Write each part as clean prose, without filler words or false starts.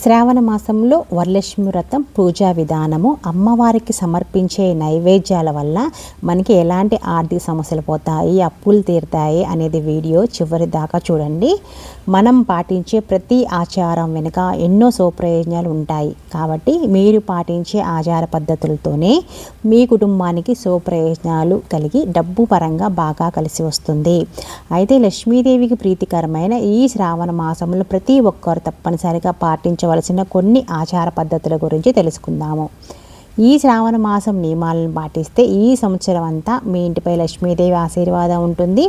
శ్రావణ మాసంలో వరలక్ష్మి వ్రతం పూజా విధానము, అమ్మవారికి సమర్పించే నైవేద్యాల వల్ల మనకి ఎలాంటి ఆర్థిక సమస్యలు పోతాయి, అప్పులు తీరుతాయి అనేది వీడియో చివరి దాకా చూడండి. మనం పాటించే ప్రతి ఆచారం వెనుక ఎన్నో స్వప్రయోజనాలు ఉంటాయి. కాబట్టి మీరు పాటించే ఆచార పద్ధతులతోనే మీ కుటుంబానికి స్వప్రయోజనాలు కలిగి డబ్బు పరంగా బాగా కలిసి వస్తుంది. అయితే లక్ష్మీదేవికి ప్రీతికరమైన ఈ శ్రావణ మాసంలో ప్రతి ఒక్కరు తప్పనిసరిగా పాటించవలసిన కొన్ని ఆచార పద్ధతుల గురించి తెలుసుకుందాము. ఈ శ్రావణ మాసం నియమాలను పాటిస్తే ఈ సంవత్సరం అంతా మీ ఇంటిపై లక్ష్మీదేవి ఆశీర్వాదం ఉంటుంది.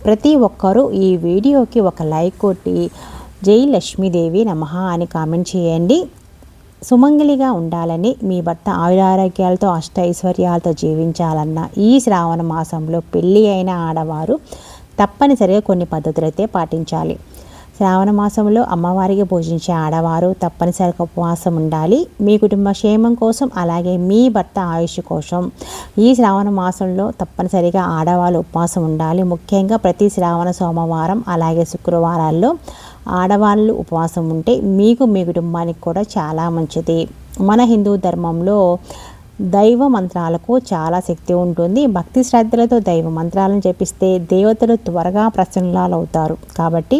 ప్రతి ఒక్కరూ ఈ వీడియోకి ఒక లైక్ కొట్టి జై లక్ష్మీదేవి నమః అని కామెంట్ చేయండి. సుమంగలిగా ఉండాలని, మీ భర్త ఆయురారోగ్యాలతో అష్టైశ్వర్యాలతో జీవించాలన్న ఈ శ్రావణ మాసంలో పెళ్ళి అయిన ఆడవారు తప్పనిసరిగా కొన్ని పద్ధతులు అయితే పాటించాలి. శ్రావణ మాసంలో అమ్మవారికి పూజించే ఆడవారు తప్పనిసరిగా ఉపవాసం ఉండాలి. మీ కుటుంబ క్షేమం కోసం, అలాగే మీ భర్త ఆయుష్ కోసం ఈ శ్రావణ మాసంలో తప్పనిసరిగా ఆడవాళ్ళు ఉపవాసం ఉండాలి. ముఖ్యంగా ప్రతి శ్రావణ సోమవారం అలాగే శుక్రవారాల్లో ఆడవాళ్ళు ఉపవాసం ఉంటే మీకు, మీ కుటుంబానికి కూడా చాలా మంచిది. మన హిందూ ధర్మంలో దైవ మంత్రాలకు చాలా శక్తి ఉంటుంది. భక్తి శ్రద్ధలతో దైవ మంత్రాలను జపిస్తే దేవతలు త్వరగా ప్రసన్నులవుతారు. కాబట్టి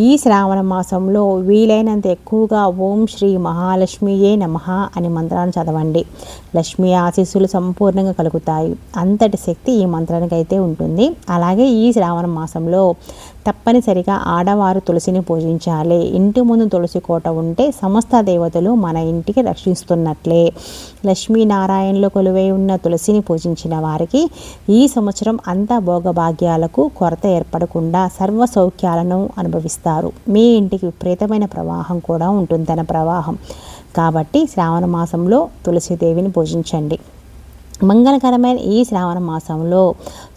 ఈ శ్రావణ మాసంలో వీలైనంత ఎక్కువగా ఓం శ్రీ మహాలక్ష్మియే నమః అని మంత్రాన్ని చదవండి. లక్ష్మీ ఆశీస్సులు సంపూర్ణంగా కలుగుతాయి. అంతటి శక్తి ఈ మంత్రానికి అయితే ఉంటుంది. అలాగే ఈ శ్రావణ మాసంలో తప్పనిసరిగా ఆడవారు తులసిని పూజించాలి. ఇంటి ముందు తులసి కోట ఉంటే సమస్త దేవతలు మన ఇంటికి రక్షిస్తున్నట్లే. లక్ష్మీనారాయణలో కొలువై ఉన్న తులసిని పూజించిన వారికి ఈ సంవత్సరం అంతా భోగభాగ్యాలకు కొరత ఏర్పడకుండా సర్వ సౌఖ్యాలను అనుభవిస్తారు. మీ ఇంటికి విపరీతమైన ప్రవాహం కూడా ఉంటుంది, తన ప్రవాహం. కాబట్టి శ్రావణ మాసంలో తులసిదేవిని పూజించండి. మంగళకరమైన ఈ శ్రావణ మాసంలో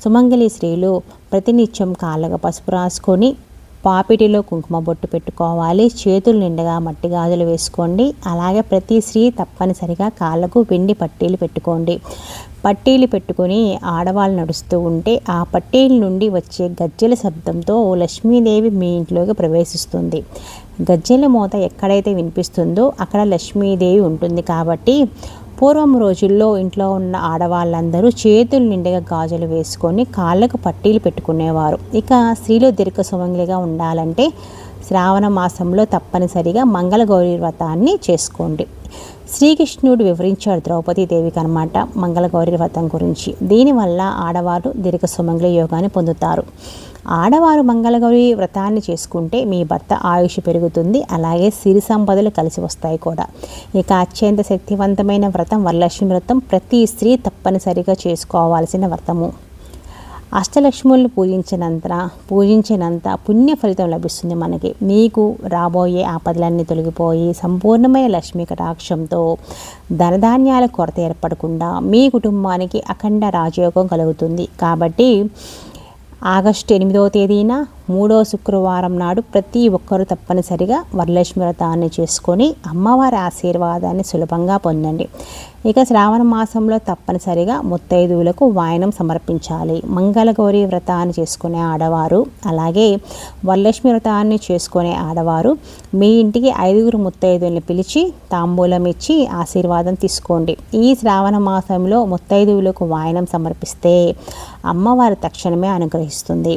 సుమంగళి స్త్రీలు ప్రతినిత్యం కాళ్ళగా పసుపు రాసుకొని పాపిటిలో కుంకుమ బొట్టు పెట్టుకోవాలి. చేతులు నిండగా మట్టి గాజులు వేసుకోండి. అలాగే ప్రతి స్త్రీ తప్పనిసరిగా కాళ్ళకు వెండి పట్టీలు పెట్టుకోండి. పట్టీలు పెట్టుకొని ఆడవాళ్ళు నడుస్తూ ఉంటే ఆ పట్టీల నుండి వచ్చే గజ్జెల శబ్దంతో లక్ష్మీదేవి మీ ఇంట్లోకి ప్రవేశిస్తుంది. గజ్జెల మోత ఎక్కడైతే వినిపిస్తుందో అక్కడ లక్ష్మీదేవి ఉంటుంది. కాబట్టి పూర్వం రోజుల్లో ఇంట్లో ఉన్న ఆడవాళ్ళందరూ చేతులు నిండుగా గాజులు వేసుకొని కాళ్ళకు పట్టీలు పెట్టుకునేవారు. ఇక స్త్రీలు దీర్ఘ సుమంగలిగా ఉండాలంటే శ్రావణ మాసంలో తప్పనిసరిగా మంగళగౌరి వ్రతాన్ని చేసుకోండి. శ్రీకృష్ణుడు వివరించాడు ద్రౌపదీదేవికి అన్నమాట మంగళగౌరి వ్రతం గురించి. దీనివల్ల ఆడవారు దీర్ఘ సుమంగళి యోగాన్ని పొందుతారు. ఆడవారు మంగళగౌరి వ్రతాన్ని చేసుకుంటే మీ భర్త ఆయుష్ పెరుగుతుంది. అలాగే సిరి సంపదలు కలిసి వస్తాయి కూడా. ఇక అత్యంత శక్తివంతమైన వ్రతం వరలక్ష్మి వ్రతం. ప్రతి స్త్రీ తప్పనిసరిగా చేసుకోవాల్సిన వ్రతము. అష్టలక్ష్ములను పూజించినంత పుణ్య ఫలితం లభిస్తుంది మనకి. మీకు రాబోయే ఆపదలన్నీ తొలగిపోయి సంపూర్ణమైన లక్ష్మీ కటాక్షంతో ధనధాన్యాల కొరత ఏర్పడకుండా మీ కుటుంబానికి అఖండ రాజయోగం కలుగుతుంది. కాబట్టి ఆగస్టు 8వ తేదీన 3వ శుక్రవారం నాడు ప్రతి ఒక్కరూ తప్పనిసరిగా వరలక్ష్మి వ్రతాన్ని చేసుకొని అమ్మవారి ఆశీర్వాదాన్ని సులభంగా పొందండి. ఇక శ్రావణ మాసంలో తప్పనిసరిగా ముత్తైదువులకు వాయనం సమర్పించాలి. మంగళగౌరి వ్రతాన్ని చేసుకునే ఆడవారు, అలాగే వరలక్ష్మి వ్రతాన్ని చేసుకునే ఆడవారు మీ ఇంటికి 5 ముత్తైదువుల్ని పిలిచి తాంబూలం ఇచ్చి ఆశీర్వాదం తీసుకోండి. ఈ శ్రావణ మాసంలో ముత్తైదువులకు వాయనం సమర్పిస్తే అమ్మవారి తక్షణమే అనుగ్రహిస్తుంది.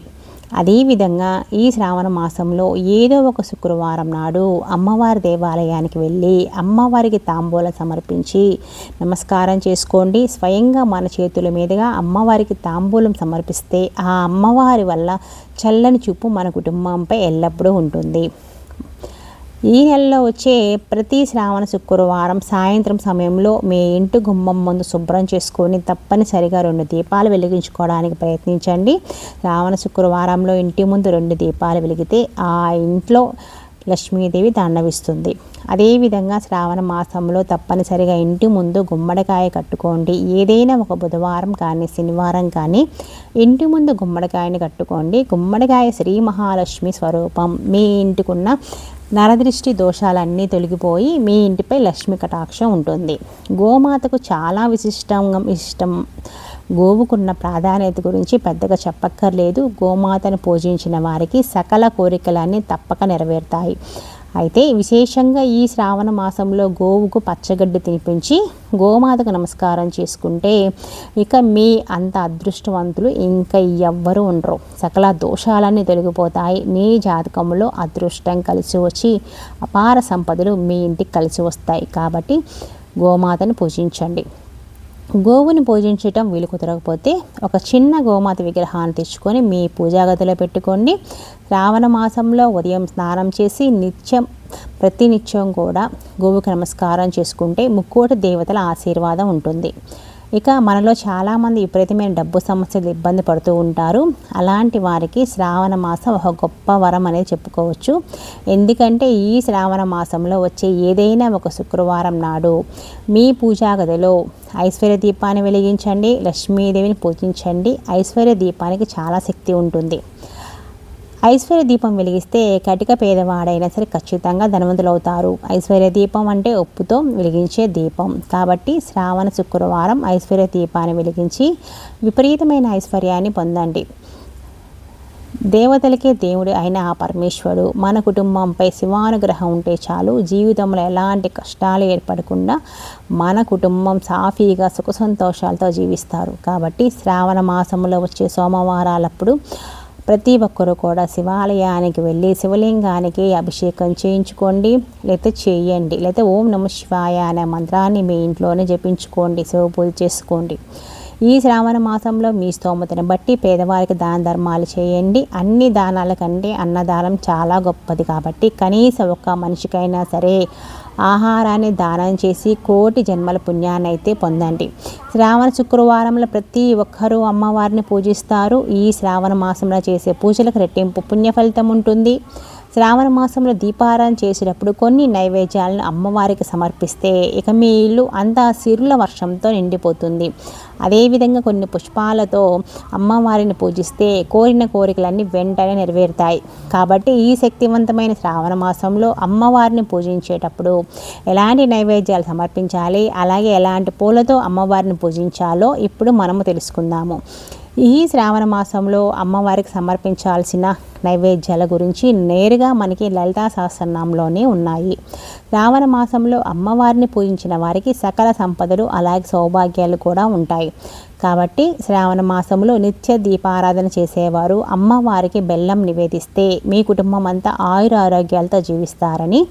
అదేవిధంగా ఈ శ్రావణ మాసంలో ఏదో ఒక శుక్రవారం నాడు అమ్మవారి దేవాలయానికి వెళ్ళి అమ్మవారికి తాంబూలం సమర్పించి నమస్కారం చేసుకోండి. స్వయంగా మన చేతుల మీదుగా అమ్మవారికి తాంబూలం సమర్పిస్తే ఆ అమ్మవారి వల్ల చల్లని చూపు మన కుటుంబంపై ఎల్లప్పుడూ ఉంటుంది. ఈ నెలలో వచ్చే ప్రతి శ్రావణ శుక్రవారం సాయంత్రం సమయంలో మీ ఇంటి గుమ్మం ముందు శుభ్రం చేసుకొని తప్పనిసరిగా 2 దీపాలు వెలిగించుకోవడానికి ప్రయత్నించండి. శ్రావణ శుక్రవారంలో ఇంటి ముందు 2 దీపాలు వెలిగితే ఆ ఇంట్లో లక్ష్మీదేవి తాండవిస్తుంది. అదేవిధంగా శ్రావణ మాసంలో తప్పనిసరిగా ఇంటి ముందు గుమ్మడికాయ కట్టుకోండి. ఏదైనా ఒక బుధవారం కానీ శనివారం కానీ ఇంటి ముందు గుమ్మడికాయని కట్టుకోండి. గుమ్మడికాయ శ్రీ మహాలక్ష్మి స్వరూపం. మీ ఇంటికున్న నరదృష్టి దోషాలన్నీ తొలగిపోయి మీ ఇంటిపై లక్ష్మీ కటాక్షం ఉంటుంది. గోమాతకు చాలా ఇష్టం. గోవుకున్న ప్రాధాన్యత గురించి పెద్దగా చెప్పక్కర్లేదు. గోమాతను పూజించిన వారికి సకల కోరికలన్నీ తప్పక నెరవేరుతాయి. అయితే విశేషంగా ఈ శ్రావణ మాసంలో గోవుకు పచ్చగడ్డి తినిపించి గోమాతకు నమస్కారం చేసుకుంటే ఇక మీ అంత అదృష్టవంతులు ఇంకా ఎవ్వరూ ఉండరు. సకల దోషాలన్నీ తొలగిపోతాయి. మీ జాతకంలో అదృష్టం కలిసి వచ్చి అపార సంపదలు మీ ఇంటికి కలిసి వస్తాయి. కాబట్టి గోమాతను పూజించండి. గోవుని పూజించటం వీలు కుదరకపోతే ఒక చిన్న గోమాత విగ్రహాన్ని తెచ్చుకొని మీ పూజా గదిలో పెట్టుకోండి. శ్రావణ మాసంలో ఉదయం స్నానం చేసి ప్రతినిత్యం కూడా గోవుకి నమస్కారం చేసుకుంటే ముక్కోటి దేవతల ఆశీర్వాదం ఉంటుంది. ఇక మనలో చాలామంది విపరీతమైన డబ్బు సమస్యలు ఇబ్బంది పడుతూ ఉంటారు. అలాంటి వారికి శ్రావణ మాసం ఒక గొప్ప వరం అనేది చెప్పుకోవచ్చు. ఎందుకంటే ఈ శ్రావణ మాసంలో వచ్చే ఏదైనా ఒక శుక్రవారం నాడు మీ పూజా గదిలో ఐశ్వర్య దీపాన్ని వెలిగించండి. లక్ష్మీదేవిని పూజించండి. ఐశ్వర్య దీపానికి చాలా శక్తి ఉంటుంది. ఐశ్వర్య దీపం వెలిగిస్తే కటిక పేదవాడైనా సరే ఖచ్చితంగా ధనవంతులవుతారు. ఐశ్వర్య దీపం అంటే ఉప్పుతో వెలిగించే దీపం. కాబట్టి శ్రావణ శుక్రవారం ఐశ్వర్య దీపాన్ని వెలిగించి విపరీతమైన ఐశ్వర్యాన్ని పొందండి. దేవతలకే దేవుడు అయిన ఆ పరమేశ్వరుడు మన కుటుంబంపై శివానుగ్రహం ఉంటే చాలు, జీవితంలో ఎలాంటి కష్టాలు ఏర్పడకుండా మన కుటుంబం సాఫీగా సుఖ సంతోషాలతో జీవిస్తారు. కాబట్టి శ్రావణ మాసంలో వచ్చే సోమవారాలప్పుడు ప్రతి ఒక్కరూ కూడా శివాలయానికి వెళ్ళి శివలింగానికి అభిషేకం చేయించుకోండి, లేకపోతే చేయండి. లేకపోతే ఓం నమ శివాయ అనే మంత్రాన్ని మీ ఇంట్లోనే జపించుకోండి, శివ పూజ చేసుకోండి. ఈ శ్రావణ మాసంలో మీ స్తోమతను బట్టి పేదవారికి దాన ధర్మాలు చేయండి. అన్ని దానాల కంటే అన్నదానం చాలా గొప్పది. కాబట్టి కనీసం ఒక మనిషికైనా సరే ఆహారాన్ని దానం చేసి కోటి జన్మల పుణ్యాన్ని అయితే పొందండి. శ్రావణ శుక్రవారంలో ప్రతి ఒక్కరూ అమ్మవారిని పూజిస్తారు. ఈ శ్రావణ మాసంలో చేసే పూజలకు రెట్టింపు పుణ్య ఫలితం ఉంటుంది. శ్రావణ మాసంలో దీపారాధన చేసేటప్పుడు కొన్ని నైవేద్యాలను అమ్మవారికి సమర్పిస్తే ఇక మీ ఇల్లు అంతా సిరుల వర్షంతో నిండిపోతుంది. అదేవిధంగా కొన్ని పుష్పాలతో అమ్మవారిని పూజిస్తే కోరిన కోరికలన్నీ వెంటనే నెరవేరుతాయి. కాబట్టి ఈ శక్తివంతమైన శ్రావణ మాసంలో అమ్మవారిని పూజించేటప్పుడు ఎలాంటి నైవేద్యాలు సమర్పించాలి, అలాగే ఎలాంటి పూలతో అమ్మవారిని పూజించాలో ఇప్పుడు మనము తెలుసుకుందాము. ఈ శ్రావణ మాసంలో అమ్మవారికి సమర్పించాల్సిన నైవేద్యాల గురించి నేరుగా మనకి లలితా సహస్రనామంలోనే ఉన్నాయి. శ్రావణ మాసంలో అమ్మవారిని పూజించిన వారికి సకల సంపదలు అలాగే సౌభాగ్యాలు కూడా ఉంటాయి. కాబట్టి శ్రావణ మాసంలో నిత్య దీపారాధన చేసేవారు అమ్మవారికి బెల్లం నివేదిస్తే మీ కుటుంబం అంతా ఆయురారోగ్యాలతో జీవిస్తారని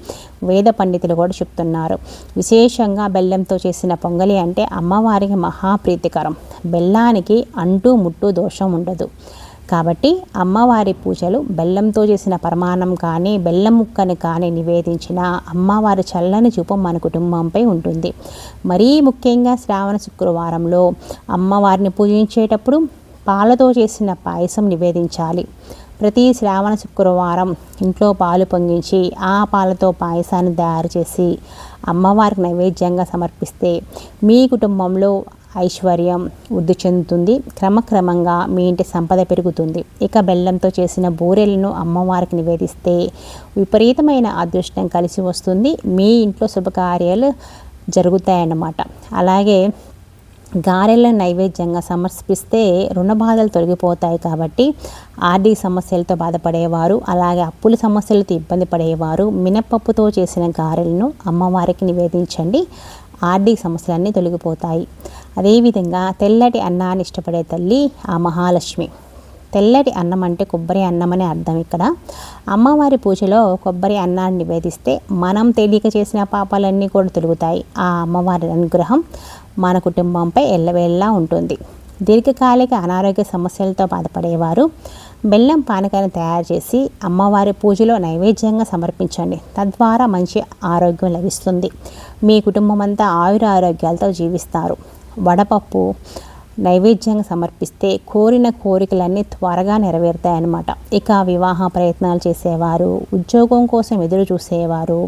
వేద పండితులు కూడా చెప్తున్నారు. విశేషంగా బెల్లంతో చేసిన పొంగలి అంటే అమ్మవారికి మహాప్రీతికరం. బెల్లానికి అంటూ ముట్టు దోషం ఉండదు. కాబట్టి అమ్మవారి పూజలు బెల్లంతో చేసిన పరమాన్నం కానీ బెల్లం ముక్కని కానీ నివేదించిన అమ్మవారి చల్లని చూపు మన కుటుంబంపై ఉంటుంది. మరీ ముఖ్యంగా శ్రావణ శుక్రవారంలో అమ్మవారిని పూజించేటప్పుడు పాలతో చేసిన పాయసం నివేదించాలి. ప్రతి శ్రావణ శుక్రవారం ఇంట్లో పాలు పొంగించి ఆ పాలతో పాయసాన్ని తయారు చేసి అమ్మవారికి నైవేద్యంగా సమర్పిస్తే మీ కుటుంబంలో ఐశ్వర్యం వృద్ధి చెందుతుంది. క్రమక్రమంగా మీ ఇంటి సంపద పెరుగుతుంది. ఇక బెల్లంతో చేసిన బూరెలను అమ్మవారికి నివేదిస్తే విపరీతమైన అదృష్టం కలిసి వస్తుంది. మీ ఇంట్లో శుభకార్యాలు జరుగుతాయన్నమాట. అలాగే గారెలను నైవేద్యంగా సమర్పిస్తే రుణ బాధలు తొలగిపోతాయి. కాబట్టి ఆర్థిక సమస్యలతో బాధపడేవారు అలాగే అప్పుల సమస్యలతో ఇబ్బంది పడేవారు మినపప్పుతో చేసిన గారెలను అమ్మవారికి నివేదించండి. ఆర్థిక సమస్యలన్నీ తొలగిపోతాయి. అదేవిధంగా తెల్లటి అన్నాన్ని ఇష్టపడే తల్లి ఆ మహాలక్ష్మి. తెల్లటి అన్నం అంటే కొబ్బరి అన్నం అనే అర్థం. ఇక్కడ అమ్మవారి పూజలో కొబ్బరి అన్నాన్ని నివేదిస్తే మనం తెలియక చేసిన పాపాలన్నీ కూడా తొలుగుతాయి. ఆ అమ్మవారి అనుగ్రహం మన కుటుంబంపై ఎల్లవేళలా ఉంటుంది. దీర్ఘకాలిక అనారోగ్య సమస్యలతో బాధపడేవారు బెల్లం పానకాన్ని తయారు చేసి అమ్మవారి పూజలో నైవేద్యంగా సమర్పించండి. తద్వారా మంచి ఆరోగ్యం లభిస్తుంది. మీ కుటుంబం అంతా ఆయురారోగ్యాలతో జీవిస్తారు. వడపప్పు నైవేద్యంగా సమర్పిస్తే కోరిన కోరికలన్నీ త్వరగా నెరవేరుతాయన్నమాట. ఇక వివాహ ప్రయత్నాలు చేసేవారు ఉద్యోగం కోసం ఎదురు చూసేవారు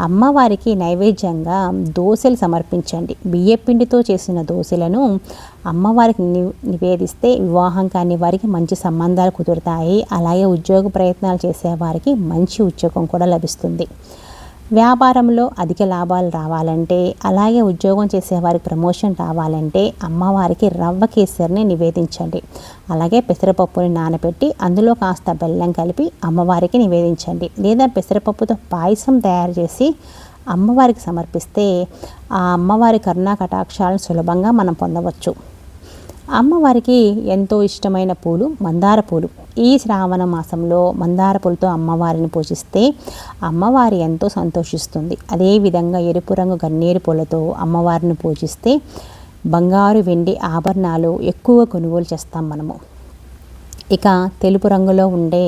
అమ్మవారికి నైవేద్యంగా దోశలు సమర్పించండి. బియ్యపిండితో చేసిన దోశలను అమ్మవారికి నివేదిస్తే వివాహం కాని వారికి మంచి సంబంధాలు కుదురుతాయి. అలాగే ఉద్యోగ ప్రయత్నాలు చేసేవారికి మంచి ఉద్యోగం కూడా లభిస్తుంది. వ్యాపారంలో అధిక లాభాలు రావాలంటే, అలాగే ఉద్యోగం చేసేవారికి ప్రమోషన్ రావాలంటే అమ్మవారికి రవ్వ కేసరిని నివేదించండి. అలాగే పెసరపప్పుని నానబెట్టి అందులో కాస్త బెల్లం కలిపి అమ్మవారికి నివేదించండి. లేదా పెసరపప్పుతో పాయసం తయారు చేసి అమ్మవారికి సమర్పిస్తే ఆ అమ్మవారి కరుణా కటాక్షాలను సులభంగా మనం పొందవచ్చు. అమ్మవారికి ఎంతో ఇష్టమైన పూలు మందార పూలు. ఈ శ్రావణ మాసంలో మందార పూలతో అమ్మవారిని పూజిస్తే అమ్మవారి ఎంతో సంతోషిస్తుంది. అదేవిధంగా ఎరుపు రంగు గన్నేరు పూలతో అమ్మవారిని పూజిస్తే బంగారు వెండి ఆభరణాలు ఎక్కువ కొనుగోలు చేస్తాం మనము. ఇక తెలుపు రంగులో ఉండే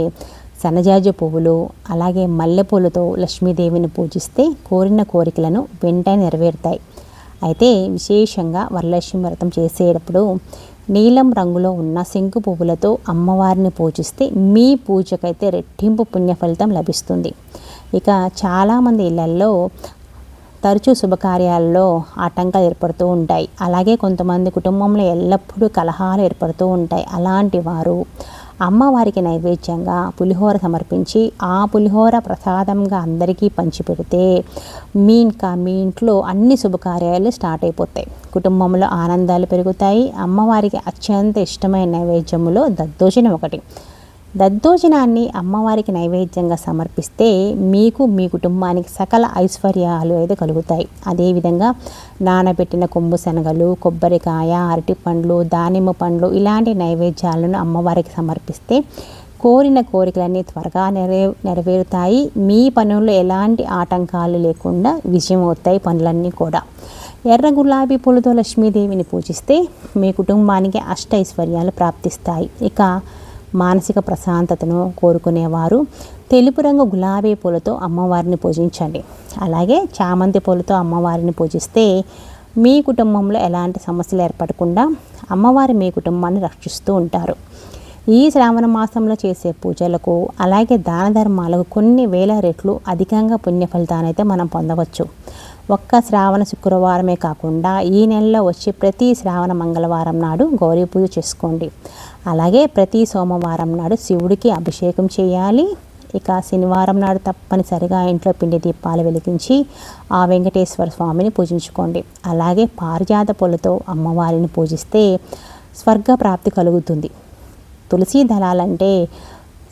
సన్నజాజి పువ్వులు, అలాగే మల్లెపూలతో లక్ష్మీదేవిని పూజిస్తే కోరిన కోరికలను వెంటనే నెరవేరుతాయి. అయితే విశేషంగా వరలక్ష్మి వ్రతం చేసేటప్పుడు నీలం రంగులో ఉన్న శంకు పువ్వులతో అమ్మవారిని పూజిస్తే మీ పూజకైతే రెట్టింపు పుణ్య ఫలితం లభిస్తుంది. ఇక చాలామంది ఇళ్లల్లో తరచూ శుభకార్యాల్లో ఆటంకాలు ఏర్పడుతూ ఉంటాయి. అలాగే కొంతమంది కుటుంబంలో ఎల్లప్పుడూ కలహాలు ఏర్పడుతూ ఉంటాయి. అలాంటి వారు అమ్మవారికి నైవేద్యంగా పులిహోర సమర్పించి ఆ పులిహోర ప్రసాదంగా అందరికీ పంచిపెడితే మీ ఇంట్లో అన్ని శుభకార్యాలు స్టార్ట్ అయిపోతాయి. కుటుంబంలో ఆనందాలు పెరుగుతాయి. అమ్మవారికి అత్యంత ఇష్టమైన నైవేద్యములో దద్దోజనం ఒకటి. దద్దోజనాన్ని అమ్మవారికి నైవేద్యంగా సమర్పిస్తే మీకు మీ కుటుంబానికి సకల ఐశ్వర్యాలు అయితే కలుగుతాయి. అదేవిధంగా నానబెట్టిన కొమ్ము శనగలు, కొబ్బరికాయ, అరటిపండ్లు, దానిమ్మ పండ్లు ఇలాంటి నైవేద్యాలను అమ్మవారికి సమర్పిస్తే కోరిన కోరికలన్నీ త్వరగా నెరవేరుతాయి. మీ పనుల్లో ఎలాంటి ఆటంకాలు లేకుండా విజయం అవుతాయి పనులన్నీ కూడా. ఎర్ర గులాబీ పూలతో లక్ష్మీదేవిని పూజిస్తే మీ కుటుంబానికి అష్టైశ్వర్యాలు ప్రాప్తిస్తాయి. ఇక మానసిక ప్రశాంతతను కోరుకునేవారు తెలుపు రంగు గులాబీ పూలతో అమ్మవారిని పూజించండి. అలాగే చామంతి పూలతో అమ్మవారిని పూజిస్తే మీ కుటుంబంలో ఎలాంటి సమస్యలు ఏర్పడకుండా అమ్మవారి మీ కుటుంబాన్ని రక్షిస్తూ ఉంటారు. ఈ శ్రావణ మాసంలో చేసే పూజలకు అలాగే దాన ధర్మాలకు కొన్ని వేల రెట్లు అధికంగా పుణ్య ఫలితాన్ని అయితే మనం పొందవచ్చు. ఒక్క శ్రావణ శుక్రవారమే కాకుండా ఈ నెలలో వచ్చి ప్రతి శ్రావణ మంగళవారం నాడు గౌరీ పూజ చేసుకోండి. అలాగే ప్రతి సోమవారం నాడు శివుడికి అభిషేకం చేయాలి. ఇక శనివారం నాడు తప్పనిసరిగా ఇంట్లో పిండి దీపాలు వెలిగించి ఆ వెంకటేశ్వర స్వామిని పూజించుకోండి. అలాగే పారిజాత పూలతో అమ్మవారిని పూజిస్తే స్వర్గ ప్రాప్తి కలుగుతుంది. తులసి దళాలంటే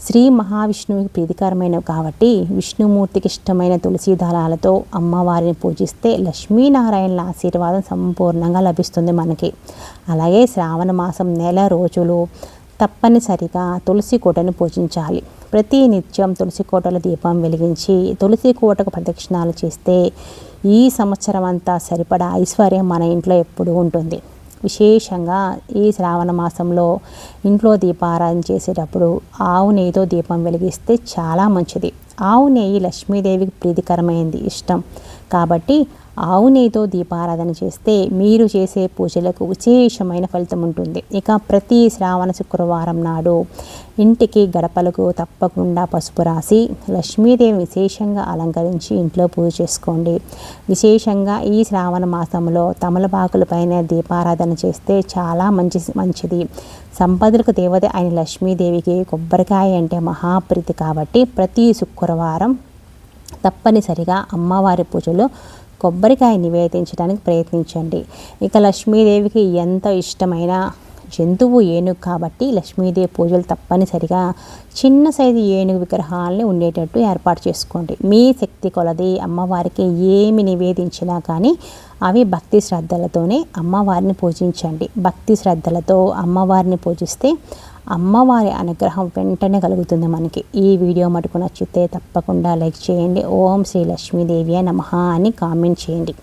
శ్రీ మహావిష్ణువుకి ప్రీతికరమైనవి కాబట్టి విష్ణుమూర్తికి ఇష్టమైన తులసి దళాలతో అమ్మవారిని పూజిస్తే లక్ష్మీనారాయణల ఆశీర్వాదం సంపూర్ణంగా లభిస్తుంది మనకి. అలాగే శ్రావణ మాసం నెల రోజులు తప్పనిసరిగా తులసి కోటను పూజించాలి. ప్రతి నిత్యం తులసి కోటలో దీపం వెలిగించి తులసి కోటకు ప్రదక్షిణాలు చేస్తే ఈ సంవత్సరం అంతా సరిపడా ఐశ్వర్యం మన ఇంట్లో ఎప్పుడూ ఉంటుంది. విశేషంగా ఈ శ్రావణ మాసంలో ఇంట్లో దీపారాధన చేసేటప్పుడు ఆవు నెయ్యితో దీపం వెలిగిస్తే చాలా మంచిది. ఆవు నెయ్యి లక్ష్మీదేవికి ప్రీతికరమైనది, ఇష్టం కాబట్టి ఆవు నెయ్యితో దీపారాధన చేస్తే మీరు చేసే పూజలకు విశేషమైన ఫలితం ఉంటుంది. ఇక ప్రతి శ్రావణ శుక్రవారం నాడు ఇంటికి గడపలకు తప్పకుండా పసుపు రాసి లక్ష్మీదేవి విశేషంగా అలంకరించి ఇంట్లో పూజ చేసుకోండి. విశేషంగా ఈ శ్రావణ మాసంలో తమలపాకులపైన దీపారాధన చేస్తే చాలా మంచిది. సంపదలకు దేవత అయిన లక్ష్మీదేవికి కొబ్బరికాయ అంటే మహాప్రీతి కాబట్టి ప్రతి శుక్రవారం తప్పనిసరిగా అమ్మవారి పూజలో కొబ్బరికాయ నివేదించడానికి ప్రయత్నించండి. ఇక లక్ష్మీదేవికి ఎంత ఇష్టమైన జంతువు ఏనుగు కాబట్టి లక్ష్మీదేవి పూజలు తప్పనిసరిగా చిన్న సైజు ఏనుగు విగ్రహాలని ఉండేటట్టు ఏర్పాటు చేసుకోండి. మీ శక్తి కొలది అమ్మవారికి ఏమి నివేదించినా కానీ అవి భక్తి శ్రద్ధలతోనే అమ్మవారిని పూజించండి. భక్తి శ్రద్ధలతో అమ్మవారిని పూజిస్తే అమ్మవారి అనుగ్రహం వెంటనే కలుగుతుంది మనకి. ఈ వీడియో మటుకు నచ్చితే తప్పకుండా లైక్ చేయండి. ఓం శ్రీ లక్ష్మీదేవి నమః అని కామెంట్ చేయండి.